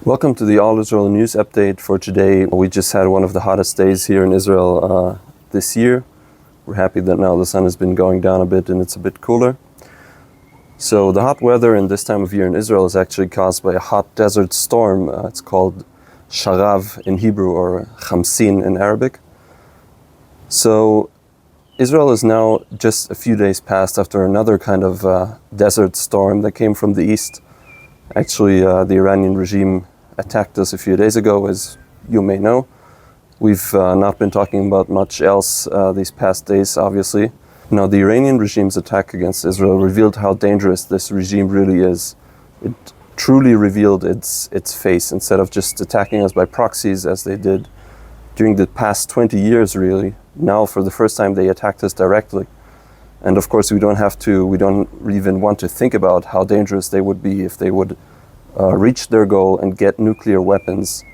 Welcome to the All Israel News Update for today. We just had one of the hottest days here in Israel this year. We're happy that now the sun has been going down a bit and it's a bit cooler. So the hot weather in this time of year in Israel is actually caused by a hot desert storm. It's called sharav in Hebrew or chamsin in Arabic. So Israel is now just a few days past after another kind of desert storm that came from the east. Actually, the Iranian regime attacked us a few days ago, as you may know. We've not been talking about much else these past days, obviously. Now, the Iranian regime's attack against Israel revealed how dangerous this regime really is. It truly revealed its face, instead of just attacking us by proxies as they did during the past 20 years, really. Now, for the first time, they attacked us directly. And of course, we don't even want to think about how dangerous they would be if they would reach their goal and get nuclear weapons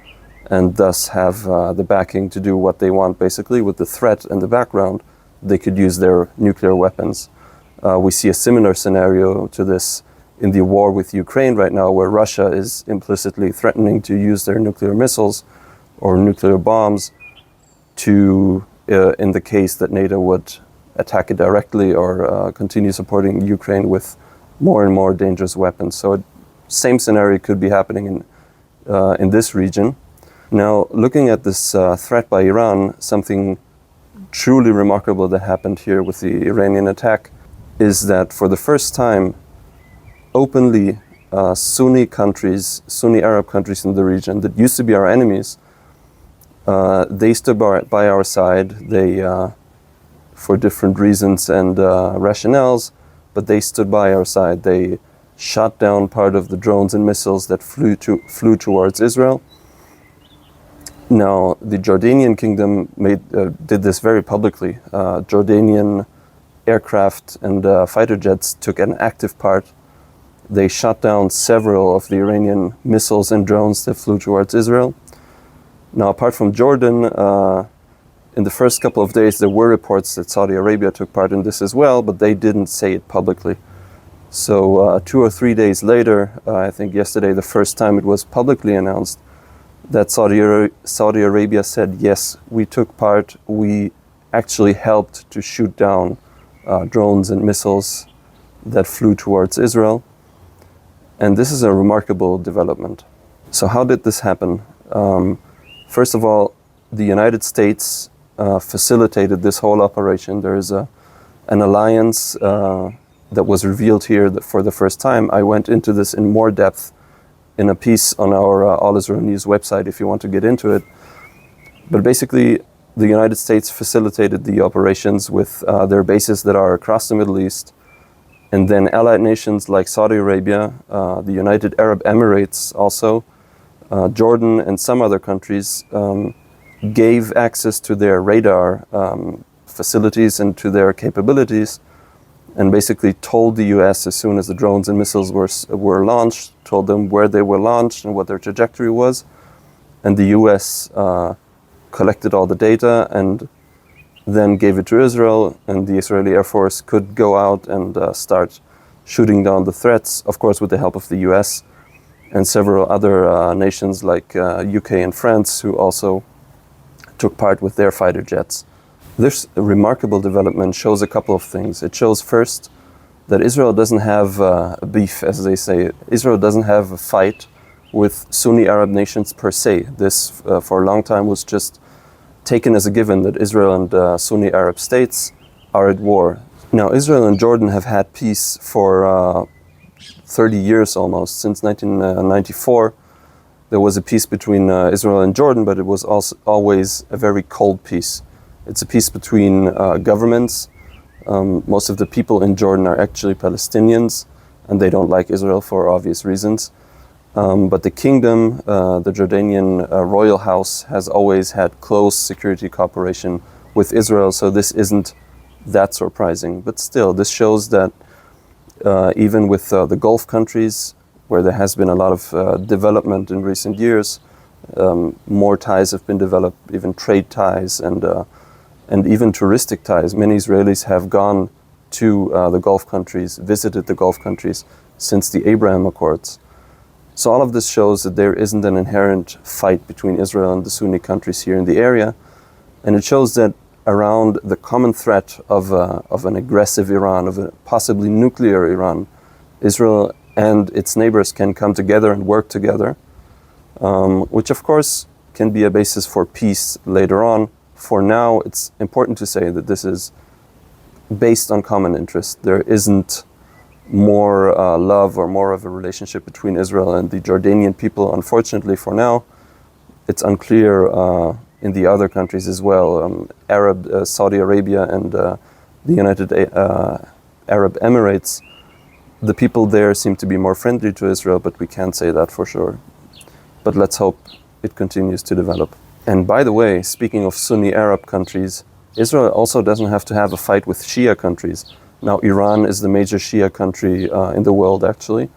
and thus have the backing to do what they want. Basically, with the threat in the background, they could use their nuclear weapons. We see a similar scenario to this in the war with Ukraine right now, where Russia is implicitly threatening to use their nuclear missiles or nuclear bombs to, in the case that NATO would attack it directly or continue supporting Ukraine with more and more dangerous weapons. So same scenario could be happening in this region. Now, looking at this threat by Iran, something truly remarkable that happened here with the Iranian attack is that for the first time, openly Sunni Arab countries in the region that used to be our enemies, they stood by our side. They for different reasons and rationales, but they stood by our side. They shot down part of the drones and missiles that flew towards Israel. Now, the Jordanian kingdom did this very publicly. Jordanian aircraft and fighter jets took an active part. They shot down several of the Iranian missiles and drones that flew towards Israel. Now, apart from Jordan, in the first couple of days, there were reports that Saudi Arabia took part in this as well, but they didn't say it publicly. So 2 or 3 days later, I think yesterday, the first time it was publicly announced, that Saudi Arabia said, yes, we took part. We actually helped to shoot down drones and missiles that flew towards Israel. And this is a remarkable development. So how did this happen? First of all, the United States facilitated this whole operation. There is an alliance that was revealed here for the first time. I went into this in more depth in a piece on our All Israel News website if you want to get into it. But basically, the United States facilitated the operations with their bases that are across the Middle East. And then allied nations like Saudi Arabia, the United Arab Emirates also, Jordan and some other countries gave access to their radar facilities and to their capabilities, and basically told the US as soon as the drones and missiles were launched, told them where they were launched and what their trajectory was. And the US collected all the data and then gave it to Israel, and the Israeli Air Force could go out and start shooting down the threats, of course with the help of the US and several other nations like UK and France, who also took part with their fighter jets. This remarkable development shows a couple of things. It shows first that Israel doesn't have a beef, as they say. Israel doesn't have a fight with Sunni Arab nations per se. This, for a long time, was just taken as a given that Israel and Sunni Arab states are at war. Now, Israel and Jordan have had peace for 30 years almost. Since 1994, there was a peace between Israel and Jordan, but it was also always a very cold peace. It's a peace between governments. Most of the people in Jordan are actually Palestinians, and they don't like Israel for obvious reasons. But the kingdom, the Jordanian royal house, has always had close security cooperation with Israel, so this isn't that surprising. But still, this shows that even with the Gulf countries, where there has been a lot of development in recent years, more ties have been developed, even trade ties and even touristic ties. Many Israelis have gone to the Gulf countries, visited the Gulf countries since the Abraham Accords. So all of this shows that there isn't an inherent fight between Israel and the Sunni countries here in the area. And it shows that around the common threat of an aggressive Iran, of a possibly nuclear Iran, Israel and its neighbors can come together and work together, which of course can be a basis for peace later on. For now, it's important to say that this is based on common interest. There isn't more love or more of a relationship between Israel and the Jordanian people. Unfortunately, for now, it's unclear in the other countries as well. Saudi Arabia and the United Arab Emirates, the people there seem to be more friendly to Israel, but we can't say that for sure. But let's hope it continues to develop. And by the way, speaking of Sunni Arab countries, Israel also doesn't have to have a fight with Shia countries. Now, Iran is the major Shia country in the world, actually.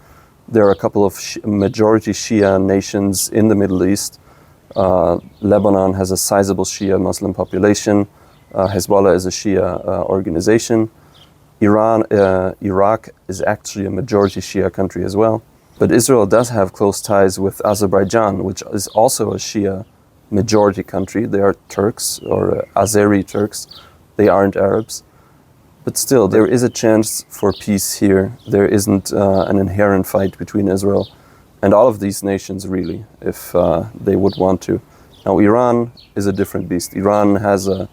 There are a couple of majority Shia nations in the Middle East. Lebanon has a sizable Shia Muslim population. Hezbollah is a Shia organization. Iraq is actually a majority Shia country as well. But Israel does have close ties with Azerbaijan, which is also a Shia majority country. They are Turks or Azeri Turks. They aren't Arabs. But still, there is a chance for peace here. There isn't an inherent fight between Israel and all of these nations, really, if they would want to. Now, Iran is a different beast. Iran has a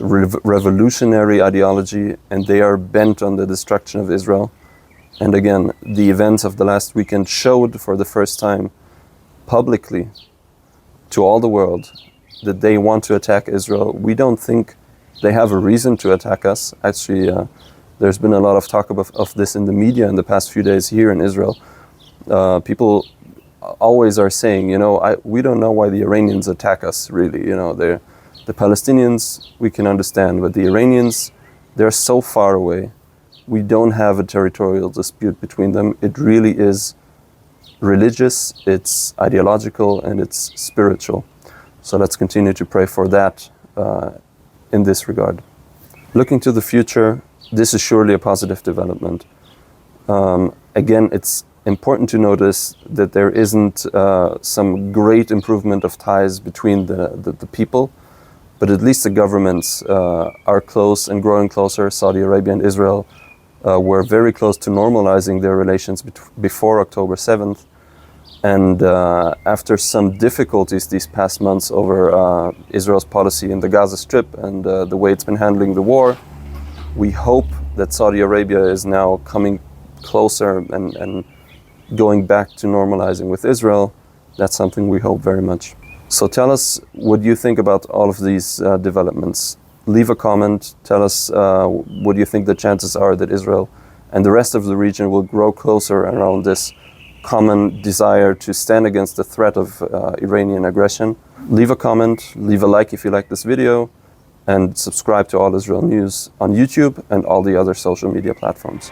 revolutionary ideology, and they are bent on the destruction of Israel. And again, the events of the last weekend showed for the first time publicly to all the world that they want to attack Israel. We don't think they have a reason to attack us. Actually, there's been a lot of talk of this in the media in the past few days here in Israel. People always are saying, we don't know why the Iranians attack us, really. The Palestinians, we can understand, but the Iranians, they're so far away. We don't have a territorial dispute between them. It really is religious, it's ideological, and it's spiritual. So let's continue to pray for that in this regard. Looking to the future, this is surely a positive development. Again, it's important to notice that there isn't some great improvement of ties between the people, but at least the governments are close and growing closer. Saudi Arabia and Israel were very close to normalizing their relations before October 7th. And after some difficulties these past months over Israel's policy in the Gaza Strip and the way it's been handling the war, we hope that Saudi Arabia is now coming closer and going back to normalizing with Israel. That's something we hope very much. So tell us what you think about all of these developments. Leave a comment. Tell us what you think the chances are that Israel and the rest of the region will grow closer around this common desire to stand against the threat of Iranian aggression. Leave a comment, leave a like if you like this video, and subscribe to All Israel News on YouTube and all the other social media platforms.